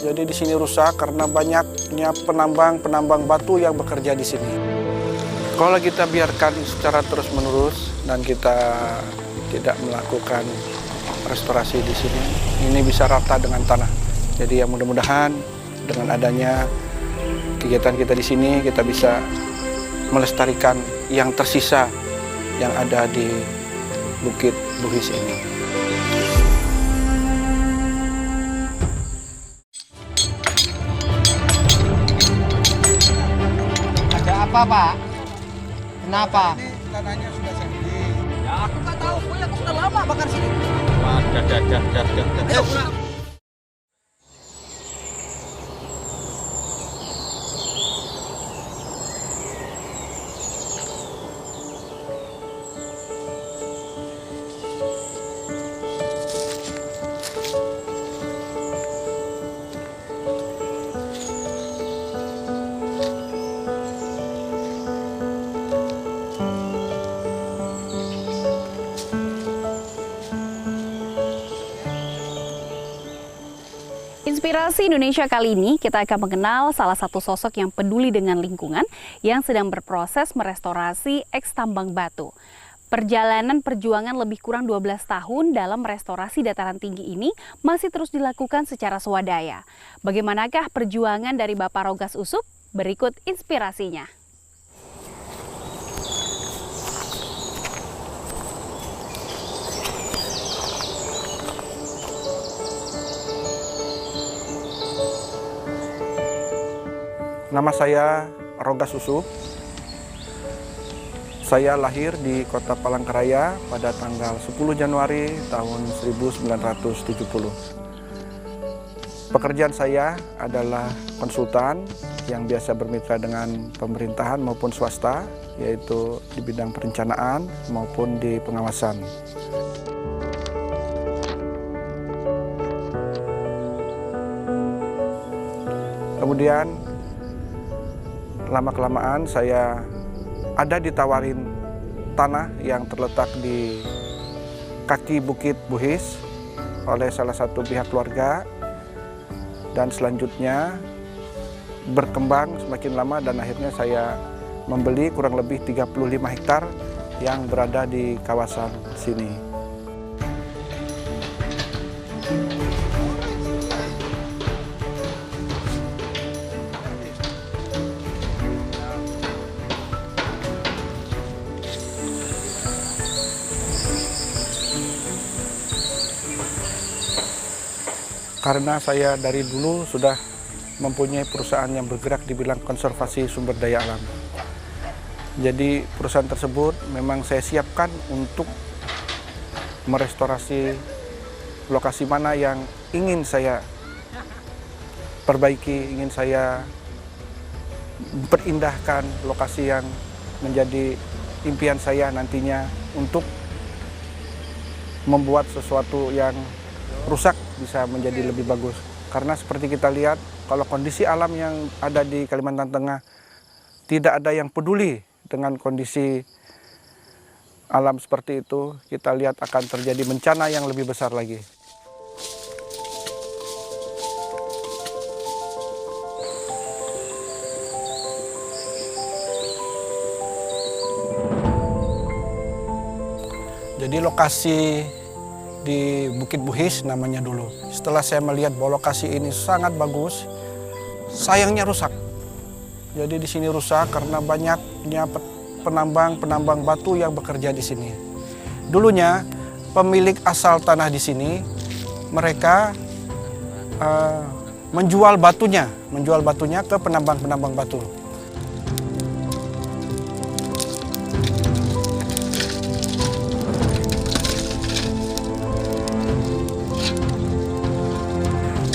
Jadi di sini rusak karena banyaknya penambang batu yang bekerja di sini. Kalau kita biarkan secara terus-menerus dan kita tidak melakukan restorasi di sini, ini bisa rata dengan tanah. Jadi ya mudah-mudahan dengan adanya kegiatan kita di sini, kita bisa melestarikan yang tersisa yang ada di Bukit Buhis ini. Ada apa, Pak? Kenapa? Ini tanahnya sudah sandi. Ya, aku nggak tahu. Pokoknya aku sudah lama bakar sini. Wah, dah. Ayo, pulang. Inspirasi Indonesia kali ini kita akan mengenal salah satu sosok yang peduli dengan lingkungan yang sedang berproses merestorasi eks tambang batu. Perjalanan perjuangan lebih kurang 12 tahun dalam restorasi dataran tinggi ini masih terus dilakukan secara swadaya. Bagaimanakah perjuangan dari Bapak Rogas Usup? Berikut inspirasinya. Nama saya Rogas Usup. Saya lahir di Kota Palangkaraya pada tanggal 10 Januari tahun 1970. Pekerjaan saya adalah konsultan yang biasa bermitra dengan pemerintahan maupun swasta, yaitu di bidang perencanaan maupun di pengawasan. Kemudian lama-kelamaan saya ada ditawarin tanah yang terletak di kaki Bukit Buhis oleh salah satu pihak keluarga, dan selanjutnya berkembang semakin lama dan akhirnya saya membeli kurang lebih 35 hektar yang berada di kawasan sini. Karena saya dari dulu sudah mempunyai perusahaan yang bergerak di bidang konservasi sumber daya alam. Jadi perusahaan tersebut memang saya siapkan untuk merestorasi lokasi mana yang ingin saya perbaiki, ingin saya perindahkan lokasi yang menjadi impian saya nantinya untuk membuat sesuatu yang rusak bisa menjadi lebih bagus. Karena seperti kita lihat, kalau kondisi alam yang ada di Kalimantan Tengah tidak ada yang peduli dengan kondisi alam seperti itu, kita lihat akan terjadi bencana yang lebih besar lagi. Jadi lokasi di Bukit Buhis namanya dulu. Setelah saya melihat bahwa lokasi ini sangat bagus, sayangnya rusak. Jadi di sini rusak karena banyaknya penambang batu yang bekerja di sini. Dulunya pemilik asal tanah di sini mereka menjual batunya ke penambang batu.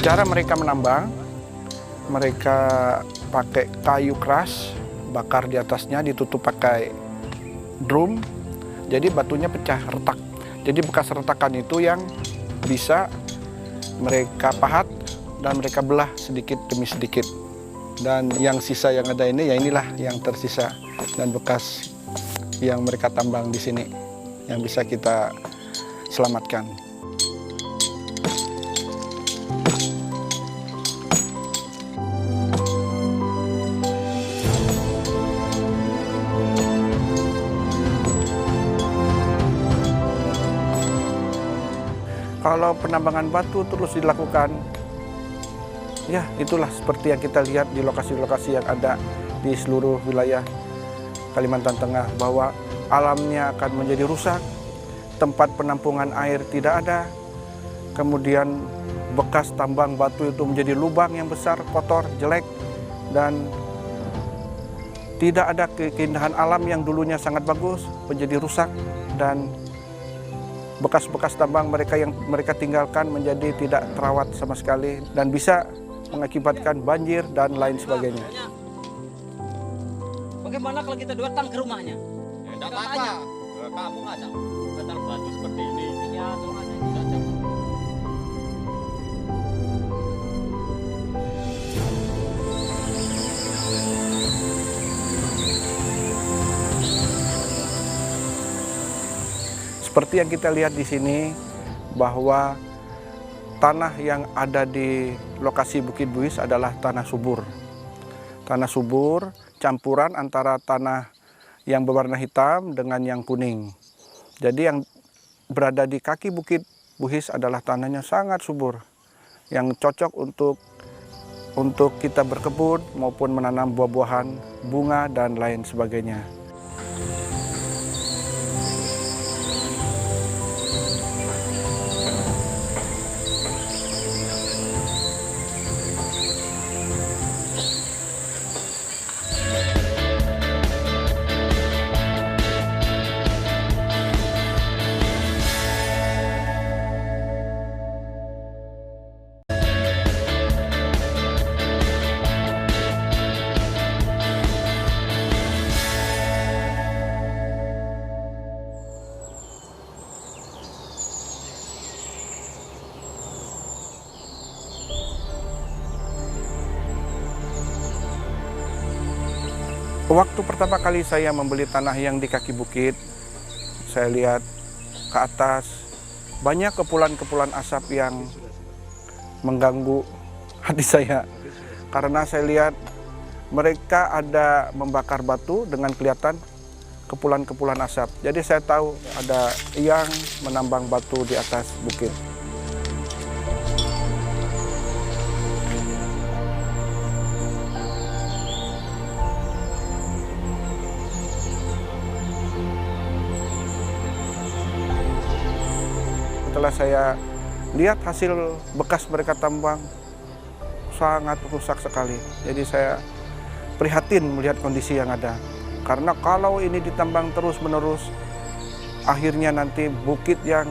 Cara mereka menambang, mereka pakai kayu keras, bakar di atasnya, ditutup pakai drum, jadi batunya pecah, retak. Jadi bekas retakan itu yang bisa mereka pahat dan mereka belah sedikit demi sedikit. Dan yang sisa yang ada ini, ya inilah yang tersisa dan bekas yang mereka tambang di sini, yang bisa kita selamatkan. Kalau penambangan batu terus dilakukan, ya itulah seperti yang kita lihat di lokasi-lokasi yang ada di seluruh wilayah Kalimantan Tengah, bahwa alamnya akan menjadi rusak, tempat penampungan air tidak ada, kemudian bekas tambang batu itu menjadi lubang yang besar, kotor, jelek, dan tidak ada keindahan alam yang dulunya sangat bagus menjadi rusak, dan bekas-bekas tambang mereka yang mereka tinggalkan menjadi tidak terawat sama sekali dan bisa mengakibatkan banjir dan lain sebagainya. Bagaimana kalau kita datang ke rumahnya? Ya, enggak apa-apa. Kamu ngajak batal batu seperti ini. Ya, tolong aja diajak. Seperti yang kita lihat di sini, bahwa tanah yang ada di lokasi Bukit Buis adalah tanah subur. Tanah subur campuran antara tanah yang berwarna hitam dengan yang kuning. Jadi yang berada di kaki Bukit Buis adalah tanahnya sangat subur, yang cocok untuk kita berkebun maupun menanam buah-buahan, bunga, dan lain sebagainya. Waktu pertama kali saya membeli tanah yang di kaki bukit, saya lihat ke atas banyak kepulan-kepulan asap yang mengganggu hati saya. Karena saya lihat mereka ada membakar batu dengan kelihatan kepulan-kepulan asap. Jadi saya tahu ada yang menambang batu di atas bukit. Setelah saya lihat hasil bekas mereka tambang, sangat rusak sekali. Jadi saya prihatin melihat kondisi yang ada. Karena kalau ini ditambang terus-menerus, akhirnya nanti bukit yang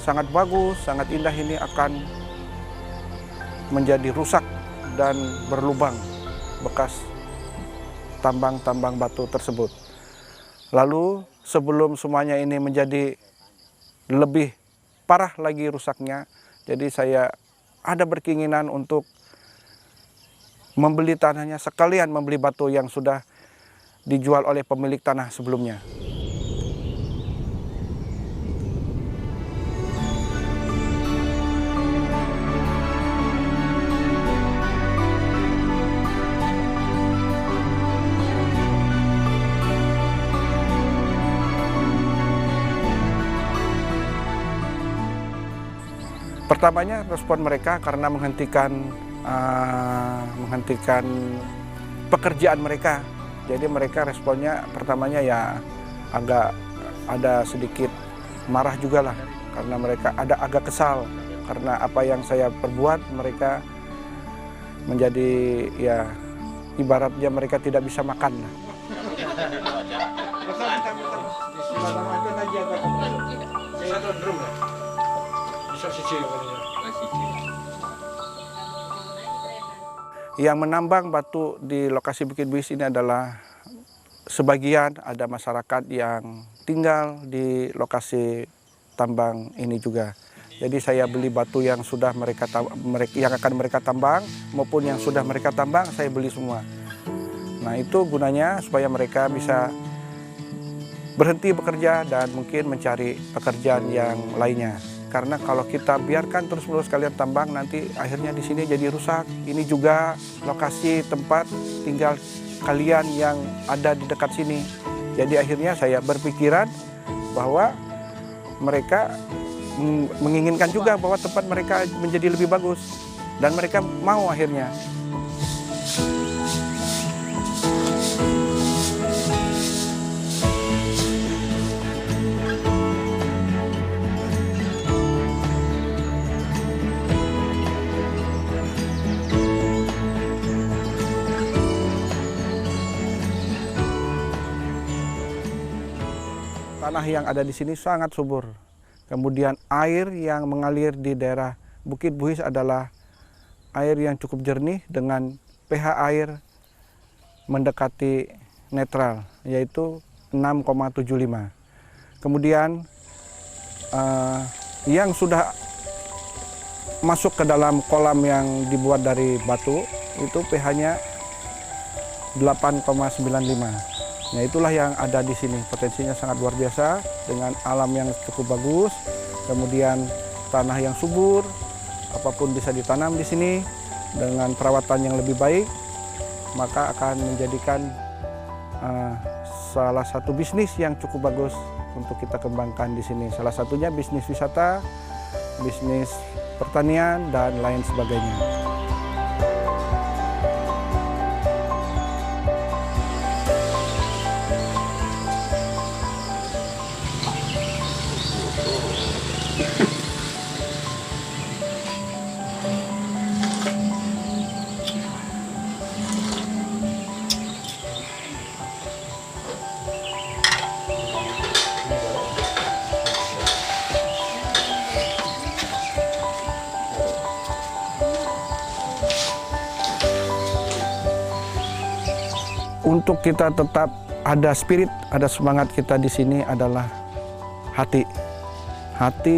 sangat bagus, sangat indah ini akan menjadi rusak dan berlubang bekas tambang-tambang batu tersebut. Lalu sebelum semuanya ini menjadi lebih parah lagi rusaknya, jadi saya ada berkeinginan untuk membeli tanahnya, sekalian membeli batu yang sudah dijual oleh pemilik tanah sebelumnya. Pertamanya respon mereka karena menghentikan pekerjaan mereka. Jadi mereka responnya pertamanya ya agak ada sedikit marah juga lah, karena mereka ada agak kesal karena apa yang saya perbuat. Mereka menjadi ya ibaratnya mereka tidak bisa makan lah. Yang menambang batu di lokasi Bukit Buis ini adalah sebagian ada masyarakat yang tinggal di lokasi tambang ini juga. Jadi saya beli batu yang sudah yang akan mereka tambang maupun yang sudah mereka tambang, saya beli semua. Nah, itu gunanya supaya mereka bisa berhenti bekerja dan mungkin mencari pekerjaan yang lainnya. Karena kalau kita biarkan terus-menerus kalian tambang, nanti akhirnya di sini jadi rusak. Ini juga lokasi tempat tinggal kalian yang ada di dekat sini. Jadi akhirnya saya berpikiran bahwa mereka menginginkan juga bahwa tempat mereka menjadi lebih bagus. Dan mereka mau akhirnya. Tanah yang ada di sini sangat subur. Kemudian air yang mengalir di daerah Bukit Buhis adalah air yang cukup jernih dengan pH air mendekati netral, yaitu 6,75. Kemudian yang sudah masuk ke dalam kolam yang dibuat dari batu, itu pH-nya 8,95. Nah, itulah yang ada di sini. Potensinya sangat luar biasa dengan alam yang cukup bagus, kemudian tanah yang subur, apapun bisa ditanam di sini dengan perawatan yang lebih baik, maka akan menjadikan salah satu bisnis yang cukup bagus untuk kita kembangkan di sini. Salah satunya bisnis wisata, bisnis pertanian, dan lain sebagainya. Untuk kita tetap ada spirit, ada semangat kita di sini adalah hati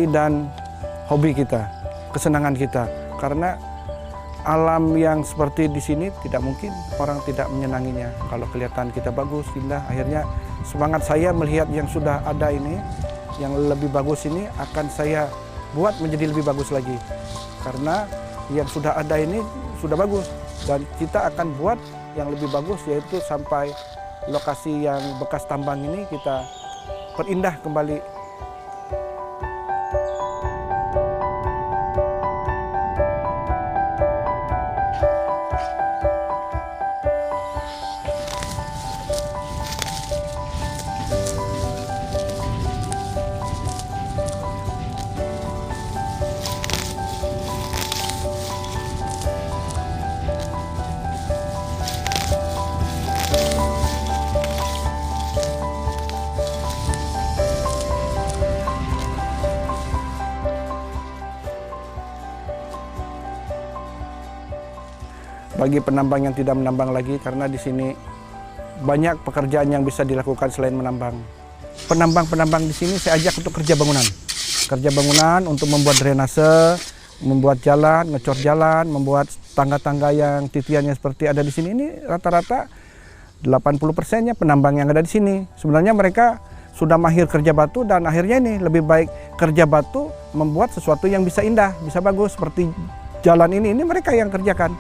dan hobi kita, kesenangan kita. Karena alam yang seperti di sini tidak mungkin orang tidak menyenanginya. Kalau kelihatan kita bagus, indah, akhirnya semangat saya melihat yang sudah ada ini, yang lebih bagus ini akan saya buat menjadi lebih bagus lagi. Karena yang sudah ada ini sudah bagus dan kita akan buat yang lebih bagus, yaitu sampai lokasi yang bekas tambang ini kita perindah kembali. Bagi penambang yang tidak menambang lagi, karena di sini banyak pekerjaan yang bisa dilakukan selain menambang. Penambang-penambang di sini saya ajak untuk kerja bangunan. Kerja bangunan untuk membuat drainase, membuat jalan, ngecor jalan, membuat tangga-tangga yang titiannya seperti ada di sini. Ini rata-rata 80%-nya penambang yang ada di sini. Sebenarnya mereka sudah mahir kerja batu dan akhirnya ini lebih baik kerja batu membuat sesuatu yang bisa indah, bisa bagus seperti jalan ini mereka yang kerjakan.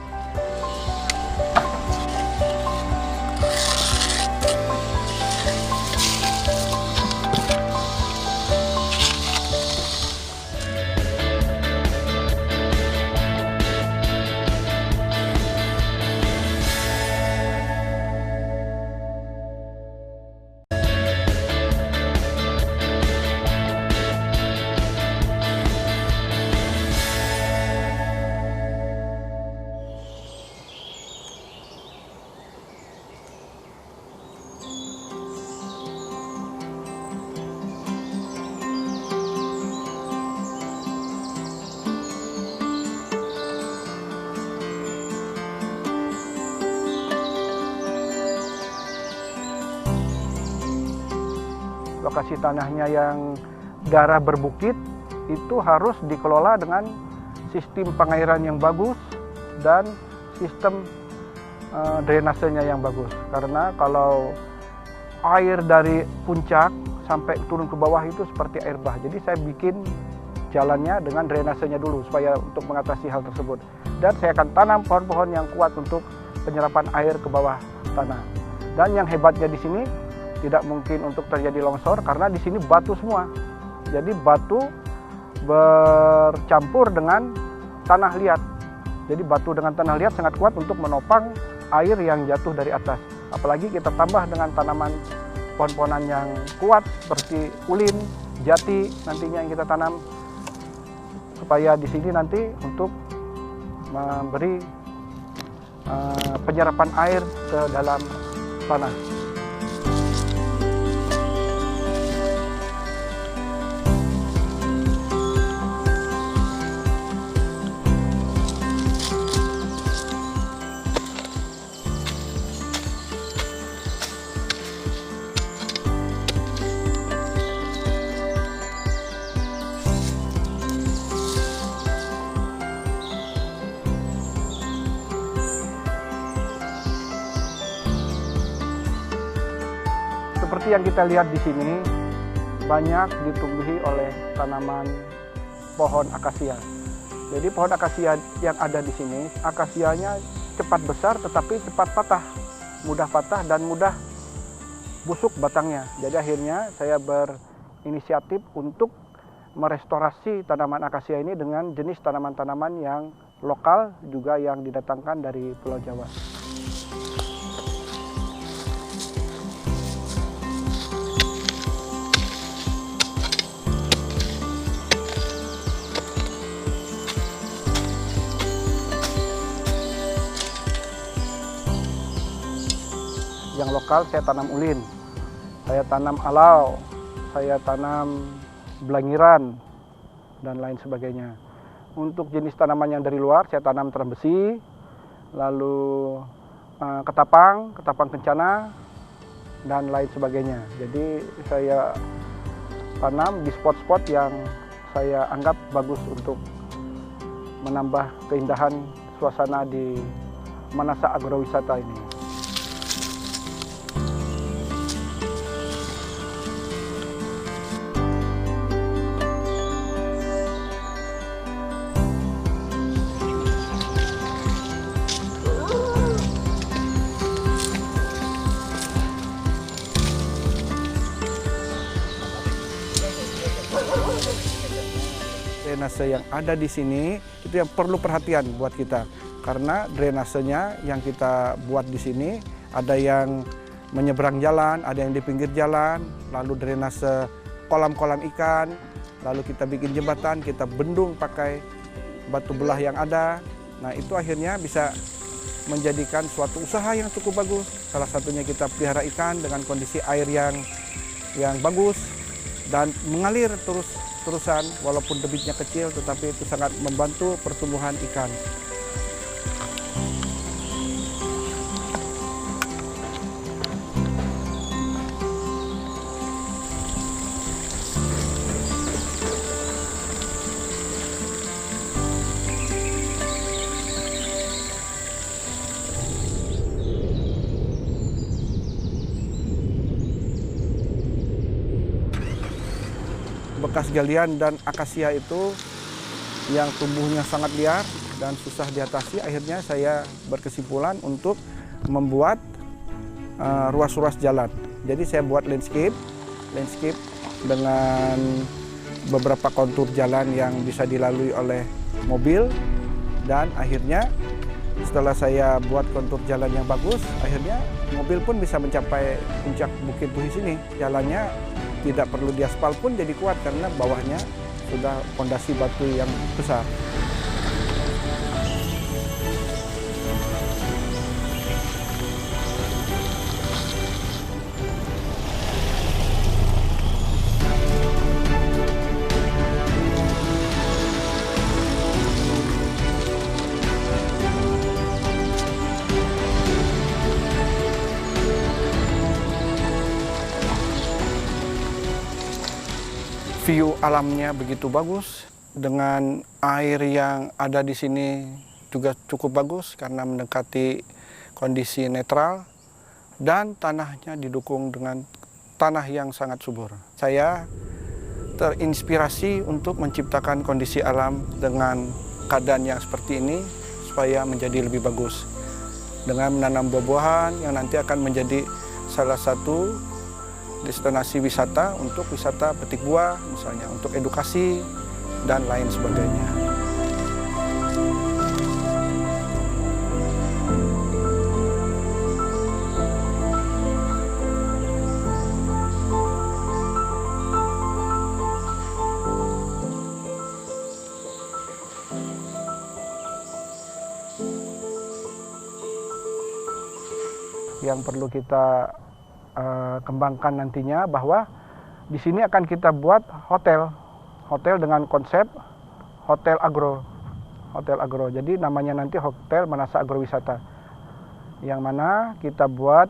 Lokasi tanahnya yang daerah berbukit itu harus dikelola dengan sistem pengairan yang bagus dan sistem drainasenya yang bagus. Karena kalau air dari puncak sampai turun ke bawah itu seperti air bah. Jadi saya bikin jalannya dengan drainasenya dulu supaya untuk mengatasi hal tersebut. Dan saya akan tanam pohon-pohon yang kuat untuk penyerapan air ke bawah tanah. Dan yang hebatnya di sini, tidak mungkin untuk terjadi longsor karena di sini batu semua. Jadi batu bercampur dengan tanah liat. Jadi batu dengan tanah liat sangat kuat untuk menopang air yang jatuh dari atas. Apalagi kita tambah dengan tanaman pohon-pohonan yang kuat seperti ulin, jati nantinya yang kita tanam, supaya di sini nanti untuk memberi penyerapan air ke dalam tanah. Seperti yang kita lihat di sini, banyak ditumbuhi oleh tanaman pohon akasia. Jadi pohon akasia yang ada di sini, akasianya cepat besar tetapi cepat mudah patah dan mudah busuk batangnya. Jadi akhirnya saya berinisiatif untuk merestorasi tanaman akasia ini dengan jenis tanaman-tanaman yang lokal juga yang didatangkan dari Pulau Jawa. Yang lokal saya tanam ulin, saya tanam alau, saya tanam belangiran, dan lain sebagainya. Untuk jenis tanaman yang dari luar saya tanam terang besi, lalu ketapang kencana, dan lain sebagainya. Jadi saya tanam di spot-spot yang saya anggap bagus untuk menambah keindahan suasana di Manasa Agrowisata ini. Drainase yang ada di sini itu yang perlu perhatian buat kita, karena drainasenya yang kita buat di sini ada yang menyeberang jalan, ada yang di pinggir jalan, lalu drainase kolam-kolam ikan, lalu kita bikin jembatan, kita bendung pakai batu belah yang ada. Nah itu akhirnya bisa menjadikan suatu usaha yang cukup bagus. Salah satunya kita pelihara ikan dengan kondisi air yang bagus dan mengalir terusan, walaupun debitnya kecil tetapi itu sangat membantu pertumbuhan ikan. Bekas galian dan akasia itu yang tumbuhnya sangat liar dan susah diatasi, akhirnya saya berkesimpulan untuk membuat ruas-ruas jalan. Jadi saya buat landscape dengan beberapa kontur jalan yang bisa dilalui oleh mobil, dan akhirnya setelah saya buat kontur jalan yang bagus, akhirnya mobil pun bisa mencapai puncak Bukit Tuhi sini. Jalannya tidak perlu diaspal pun jadi kuat karena bawahnya sudah fondasi batu yang besar. View alamnya begitu bagus, dengan air yang ada di sini juga cukup bagus karena mendekati kondisi netral, dan tanahnya didukung dengan tanah yang sangat subur. Saya terinspirasi untuk menciptakan kondisi alam dengan keadaan yang seperti ini supaya menjadi lebih bagus. Dengan menanam buah-buahan yang nanti akan menjadi salah satu destinasi wisata untuk wisata petik buah, misalnya untuk edukasi dan lain sebagainya. Yang perlu kita kembangkan nantinya bahwa di sini akan kita buat hotel dengan konsep hotel agro. Jadi namanya nanti Hotel Manasa Agrowisata. Yang mana kita buat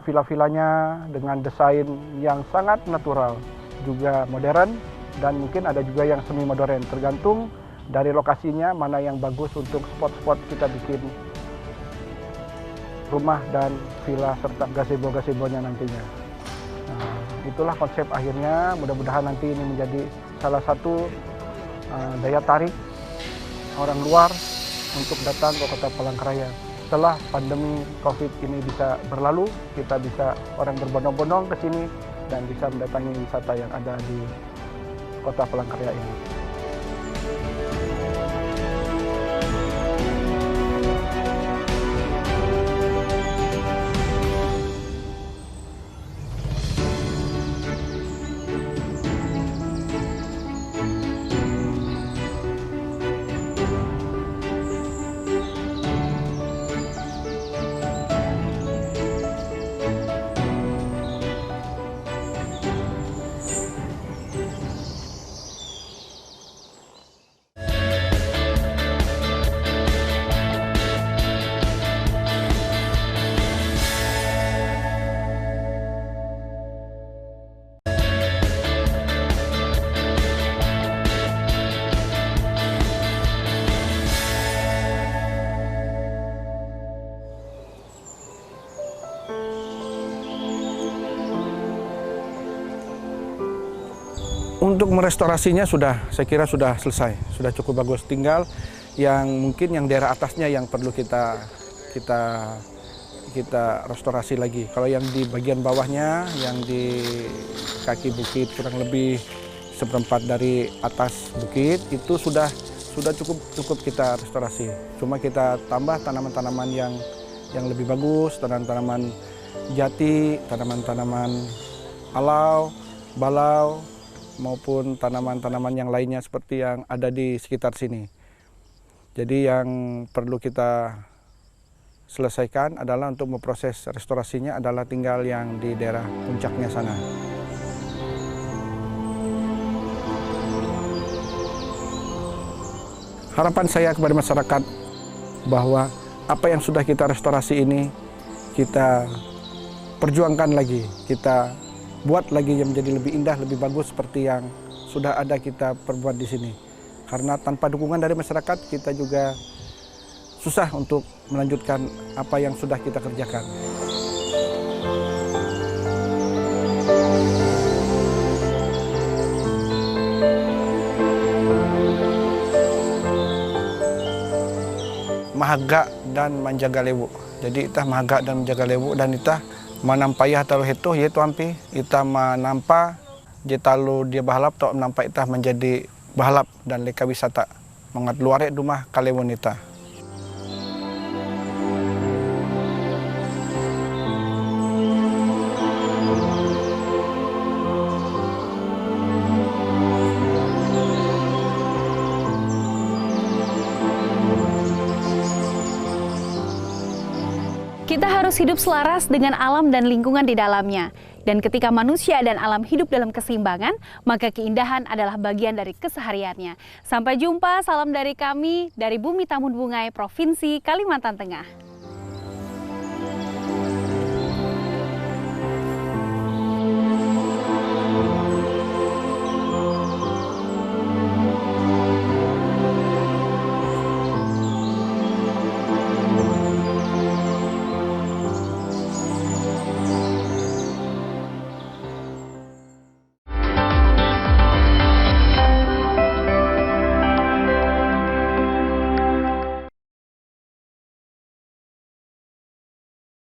villa-villanya dengan desain yang sangat natural, juga modern, dan mungkin ada juga yang semi modern, tergantung dari lokasinya mana yang bagus untuk spot-spot kita bikin rumah dan villa serta gazebo-gazebonya nantinya. Nah, itulah konsep akhirnya. Mudah-mudahan nanti ini menjadi salah satu daya tarik orang luar untuk datang ke Kota Palangkaraya. Setelah pandemi COVID ini bisa berlalu, kita bisa orang berbondong-bondong ke sini dan bisa mendatangi wisata yang ada di Kota Palangkaraya ini. Untuk merestorasinya saya kira sudah selesai, sudah cukup bagus. Tinggal yang mungkin yang daerah atasnya yang perlu kita restorasi lagi. Kalau yang di bagian bawahnya, yang di kaki bukit kurang lebih seperempat dari atas bukit itu sudah cukup kita restorasi. Cuma kita tambah tanaman-tanaman yang lebih bagus, tanaman-tanaman jati, tanaman-tanaman alau, balau, maupun tanaman-tanaman yang lainnya seperti yang ada di sekitar sini. Jadi yang perlu kita selesaikan adalah untuk memproses restorasinya adalah tinggal yang di daerah puncaknya sana. Harapan saya kepada masyarakat bahwa apa yang sudah kita restorasi ini kita perjuangkan lagi, kita buat lagi yang menjadi lebih indah, lebih bagus seperti yang sudah ada kita perbuat di sini. Karena tanpa dukungan dari masyarakat kita juga susah untuk melanjutkan apa yang sudah kita kerjakan. Mahaga dan menjaga lewu. Jadi itah mahaga dan menjaga lewu dan itah manampayah talu itu yaitu ampi itah menampa jetalu dia bahalap atau menampa itah menjadi bahalap dan leka wisata mengat luare rumah kalewon itah. Kita harus hidup selaras dengan alam dan lingkungan di dalamnya. Dan ketika manusia dan alam hidup dalam keseimbangan, maka keindahan adalah bagian dari kesehariannya. Sampai jumpa, salam dari kami, dari Bumi Tambun Bungai, Provinsi Kalimantan Tengah.